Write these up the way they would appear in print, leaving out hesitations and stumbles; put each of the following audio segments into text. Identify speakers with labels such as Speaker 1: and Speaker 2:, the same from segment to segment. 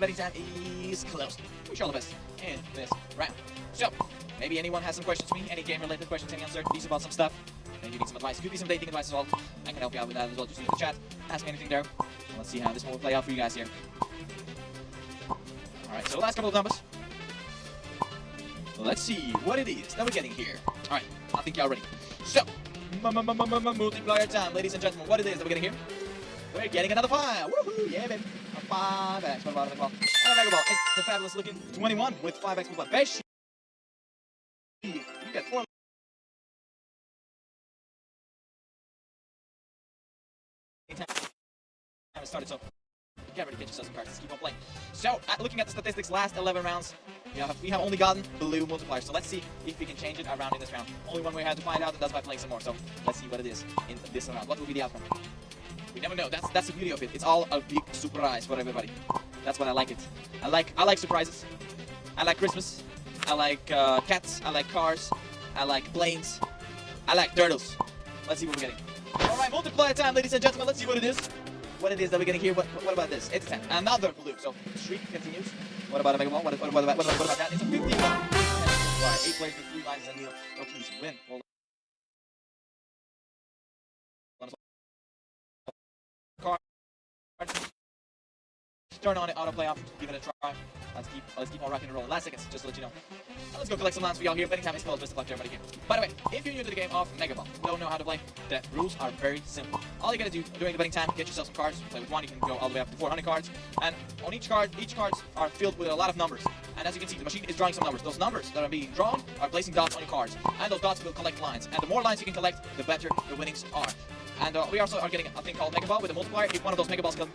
Speaker 1: betting time is closed. Wish you all the best in this round. So, maybe anyone has some questions for me, any game-related questions, any uncertainties about some stuff. Maybe you need some advice. Could be some dating advice as well. I can help you out with that as well. Just use the chat, ask me anything there. Let's see how this one will play out for you guys here. Alright, so last couple of numbers. Let's see what it is that we're getting here. Alright, I think y'all ready. So, multiplier time, ladies and gentlemen. What it is that we're getting here? We're getting another 5. Woohoo! Yeah, baby. A 5x. What about it? Well, and a mega ball. It's a fabulous looking 21 with 5x multiplier. Besh. You get 4. Time started, so get ready to get yourself some cards. Let's keep on playing. So, looking at the statistics, last 11 rounds, we have only gotten blue multipliers. So let's see if we can change it around in this round. Only one way we have to find out, and that's by playing some more. So let's see what it is in this round. What will be the outcome? We never know. That's the beauty of it. It's all a big surprise for everybody. That's what I like it. I like surprises. I like Christmas. I like cats. I like cars. I like planes. I like turtles. Let's see what we're getting. All right, multiplier time, ladies and gentlemen. Let's see what it is. What it is that we're getting here. What about this? It's a 10. Another blue. So the streak continues. What about a mega ball? What about that? It's a 51. 8 players with 3 lines and Neil. No keys. Win. Well, card. Turn on it, autoplay option, give it a try. Let's keep on rocking and rolling. Last seconds, just to let you know. Now let's go collect some lands for y'all here. Betting time is closed. Best of luck to everybody here. By the way, if you're new to the game of Mega Ball, don't know how to play, the rules are very simple. All you gotta do during the betting time, get yourself some cards. Play with one, you can go all the way up to 400 cards. And on each cards are filled with a lot of numbers. And as you can see, the machine is drawing some numbers. Those numbers that are being drawn are placing dots on your cards. And those dots will collect lines. And the more lines you can collect, the better the winnings are. And we also are getting a thing called Mega Ball with a multiplier. If one of those Mega Balls can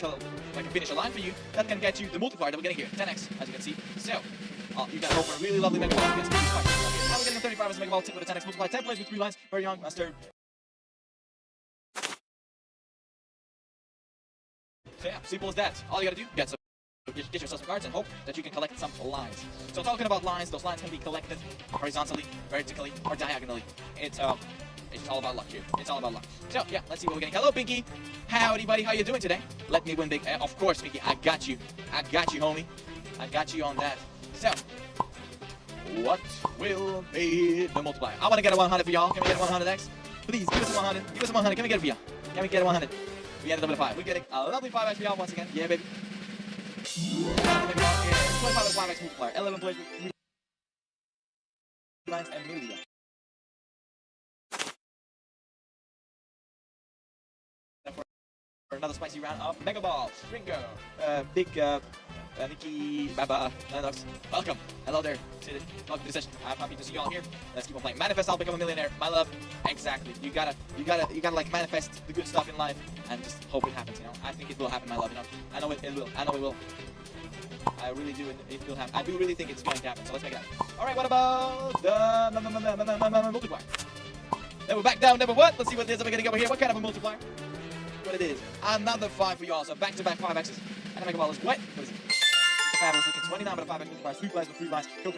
Speaker 1: finish a line for you, that can get you the multiplier that we're getting here, 10x, as you can see. So, you can hope for a really lovely Mega Ball against these fighters. Now we're getting a 35 as a Mega Ball, with a 10x multiplier, 10 plays with 3 lines, very young, master. So yeah, simple as that. All you gotta do, get yourself some cards and hope that you can collect some lines. So talking about lines, those lines can be collected horizontally, vertically, or diagonally. It's all about luck here. It's all about luck. So, yeah, let's see what we're getting. Hello, Pinky. Howdy, buddy. How you doing today? Let me win big. Of course, Pinky. I got you. I got you, homie. I got you on that. So, what will be the multiplier? I want to get a 100 for y'all. Can we get a 100x? Please, give us a 100. Give us a 100. Can we get it for y'all? Can we get a 100? We ended up with a 5. We're getting a lovely 5x for y'all once again. Yeah, baby. 25 with 5x multiplier. 11 plays with 3 lines and million. For another spicy round of Mega Ball. Ringo, Big, Nikki, Baba, Lennox. Welcome. Hello there. Welcome to the session. I'm happy to see you all here. Let's keep on playing. Manifest, I'll become a millionaire. My love. Exactly. You gotta like manifest the good stuff in life and just hope it happens, you know. I think it will happen, my love, you know. I know it will. I know it will. I really do. It will happen. I do really think it's going to happen. So let's make it happen. All right. What about the multiplier? Never back down. Never what? Let's see what it is that we're getting over here. What kind of a multiplier? What it is. Another 5 for y'all. So back-to-back 5x's. And a Mega Ball is what? What is it? It's a fabulous looking 29 but a 5x multiplier. 3 plays with 3 lines. Coconut.